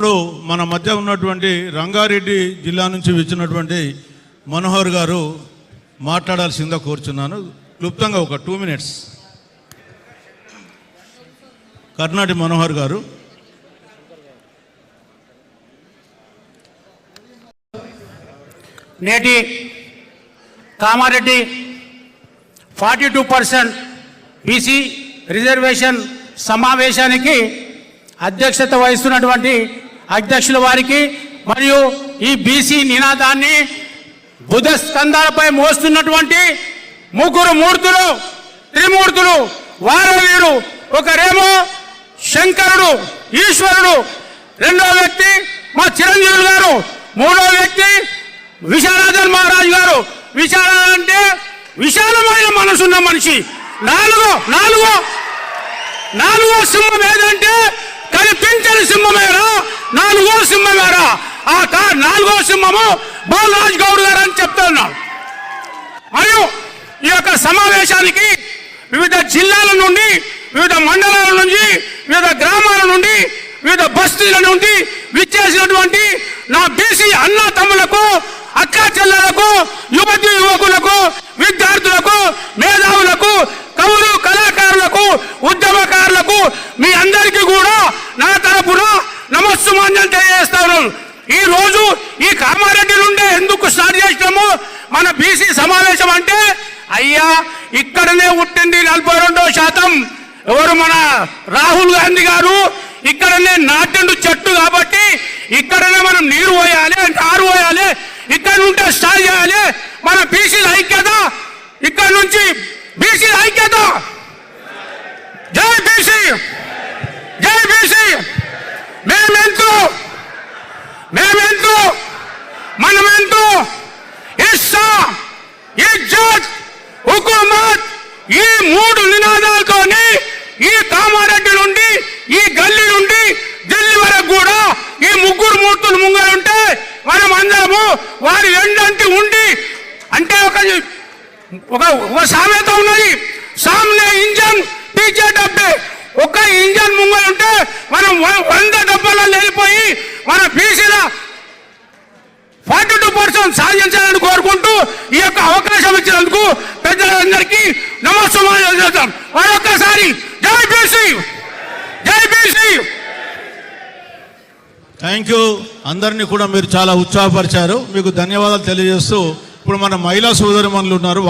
ఇప్పుడు మన మధ్య ఉన్నటువంటి రంగారెడ్డి జిల్లా నుంచి వచ్చినటువంటి మనోహర్ గారు మాట్లాడాల్సిందిగా కోరుచున్నాను. క్లుప్తంగా ఒక 2 minutes. కర్ణాటి మనోహర్ గారు. నేటి కామారెడ్డి 42% బీసీ రిజర్వేషన్ సమావేశానికి అధ్యక్షత వహిస్తున్నటువంటి అధ్యక్షుల వారికి మరియు ఈ బీసీ నినాదాన్ని బుధ స్కంధాలపై మోస్తున్నటువంటి ముగ్గురు మూర్తులు, త్రిమూర్తులు, వారు వీరు. ఒకరేమో శంకరుడు, ఈశ్వరుడు, రెండో వ్యక్తి మా చిరంజీవి గారు, మూడో వ్యక్తి విశాలాదన్ మహారాజు గారు. విశాలంటే విశాలమైన మనసున్న మనిషి. నాలుగో సింహం ఏదంటే కనిపించని సింహమేరా, నాలుగో సింహమేరా. ఆ నాలుగో సింహము బాలరాజ్ గౌడ్ గారు అని చెప్తా ఉన్నాడు. మరియు ఈ యొక్క సమావేశానికి వివిధ జిల్లాల నుండి, వివిధ మండలాల నుంచి, వివిధ గ్రామాల నుండి, వివిధ బస్తీల నుండి విచ్చేసినటువంటి నా బీసీ అన్నా తమ్ములకు, అక్కా చెల్లెలకు, యువతి యువకులకు, విద్యార్థులకు, మేధావులకు, కవులు, కళాకారులకు, ఉద్యమకారులకు మీ అందరికీ కూడా నా తరపున నమస్సుమాన్యం తెలియజేస్తాను. ఈ రోజు ఈ కామారెడ్డి నుండే ఎందుకు స్టార్ట్ చేసినాము మన బీసీ సమావేశం అంటే, అయ్యా ఇక్కడనే పుట్టింది 42%. ఎవరు మన రాహుల్ గాంధీ గారు ఇక్కడనే నాటెండు చెట్టు కాబట్టి ఇక్కడనే మనం నీరు పోయాలి, నారు పోయాలి, ఇక్కడ నుండి స్టార్ట్ చేయాలి. మన బీసీల ఐక్యత, ఇక్కడ నుంచి బీసీల ఐక్యత. జై బీసీ, జై బీసీ. మేమెంతో మనమెంతో ఇస్సా, ఇజ్జత్, హుకుమత్, ఈ 3 నినాదాలతోని ఈ కామారెడ్డి నుండి, ఈ గల్లీ నుండి ఢిల్లీ వరకు కూడా ఈ ముగ్గురు మూర్తులు ముంగలుంటే మనం అందరము వారి ఎండంటి ఉండి, అంటే ఒక సామెత ఉన్నది, సామ్నే ఇంజన్ పీచే డబ్బే. ఒక ఇంజన్ ముంగలుంటే మనం 100 డబ్బాలలో వెళ్ళిపోయి మన బీసీల 42% సాధించాలని కోరుకుంటూ ఈ యొక్క అవకాశం ఇచ్చినందుకు పెద్దలందరికీ నమస్కారం చేద్దాం. మరొక్కసారి జై బీసీ, జై బీసీ. Thank you. అందరినీ కూడా మీరు చాలా ఉత్సాహపరిచారు. మీకు ధన్యవాదాలు తెలియజేస్తూ ఇప్పుడు మన మహిళా సోదరిమణులు ఉన్నారు.